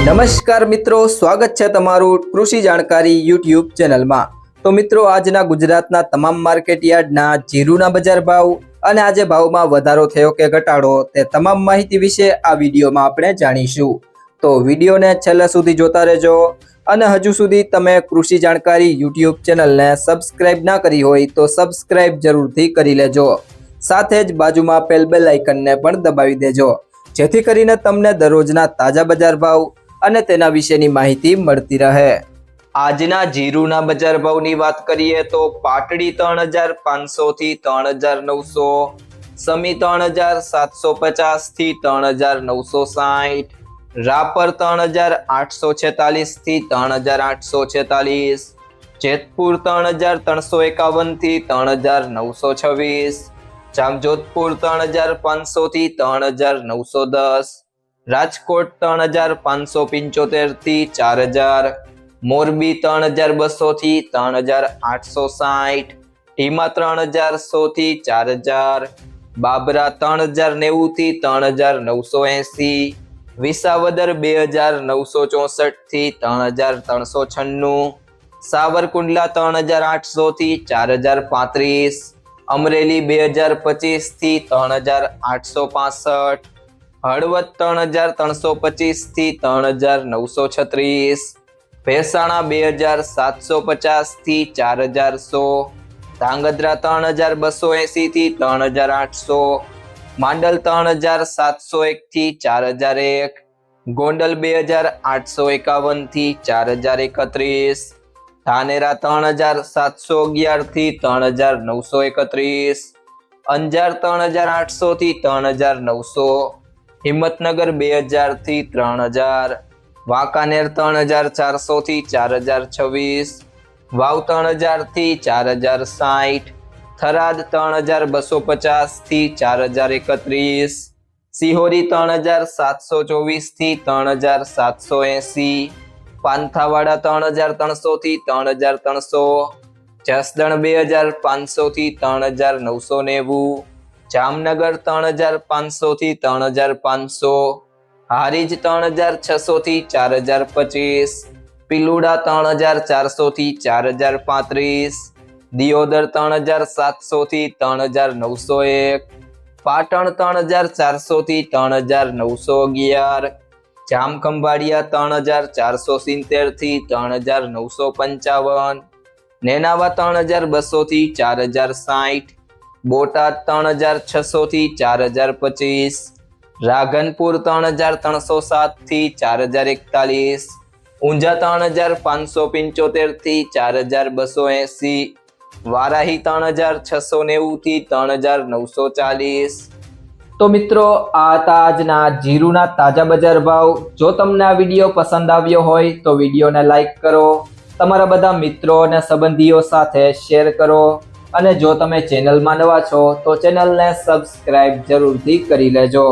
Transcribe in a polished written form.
નમસ્કાર મિત્રો, સ્વાગત છે તમારું કૃષિ જાણકારી યુટ્યુબ ચેનલમાં। તો મિત્રો, આજના ગુજરાતના તમામ માર્કેટ યાર્ડના જીરુના બજાર ભાવ અને આજે ભાવમાં વધારો થયો કે ઘટાડો તે તમામ માહિતી વિશે આ વિડીયોમાં આપણે જાણીશું। તો વિડીયોને છેલ્લે સુધી જોતા રહેજો અને હજુ સુધી તમે કૃષિ જાણકારી યુટ્યુબ ચેનલને સબસ્ક્રાઇબ ના કરી હોય તો સબસ્ક્રાઇબ જરૂરથી કરી લેજો। સાથે જ બાજુમાં આપેલ બેલ આઇકનને પણ દબાવી દેજો, જેથી કરીને તમને દરરોજના તાજા બજાર ભાવ અને તેના વિશેની માહિતી મળતી રહે। આજના જીરુના બજાર ભાવની વાત કરીએ તો પાટડી 3500 થી 3900, સમી 3750 થી 3960, રાપર 3846 થી 3846, જેતપુર 3351 થી 3926, જામજોધપુર 3500 થી 3910, રાજકોટ 3575 થી 4000, મોરબી 3200 થી 3860, ઢીમા 3100 થી 4000, બાબરા 3090 થી 3980, વિસાવદર 2964 થી 3396, સાવરકુંડલા 3800 થી 4035, અમરેલી 2025 થી 3865, હળવદ 3325 થી 3936, ભેસાણા 2750 થી 4100, ધાંગધ્રા 3280 થી 3800, માંડલ 3701 થી 4001, ગોંડલ 2851 થી 4031, ધાનેરા 3711 થી 3931, અંજાર 3800 થી 3900, હિંમતનગર 2000 થી 3000, વાંકાનેર 3400 થી 4026, વાવ 3000 થી 4060, થરાદ 3250 થી 4031, સિહોરી 3724 થી 3780, પાંથાવાડા 3300 થી 3300, જસદણ 2500 થી 3990, જામનગર 3500 થી 3500, હારીજ 3600 થી 4025, પિલુડા 3400 થી 4035, દિયોદર 3700 થી 3901, પાટણ 3400 થી 3911, જામખંભાળિયા 3470 થી 3955, નેનાવા 3200 થી 4060, બોટાદ 3600 થી 4025, રાધનપુર 3307 થી 4041, ઊંઝા 3575 થી 4280, વારાહી 3690 થી 3940। તો મિત્રો, આ હતા આજના જીરુના તાજા બજાર ભાવ। જો તમને આ વિડીયો પસંદ આવ્યો હોય તો વિડીયોને લાઈક કરો, તમારા બધા મિત્રો અને સંબંધીઓ સાથે શેર કરો અને જો તમે ચેનલમાં નવા છો તો ચેનલને સબસ્ક્રાઇબ જરૂરથી કરી લેજો।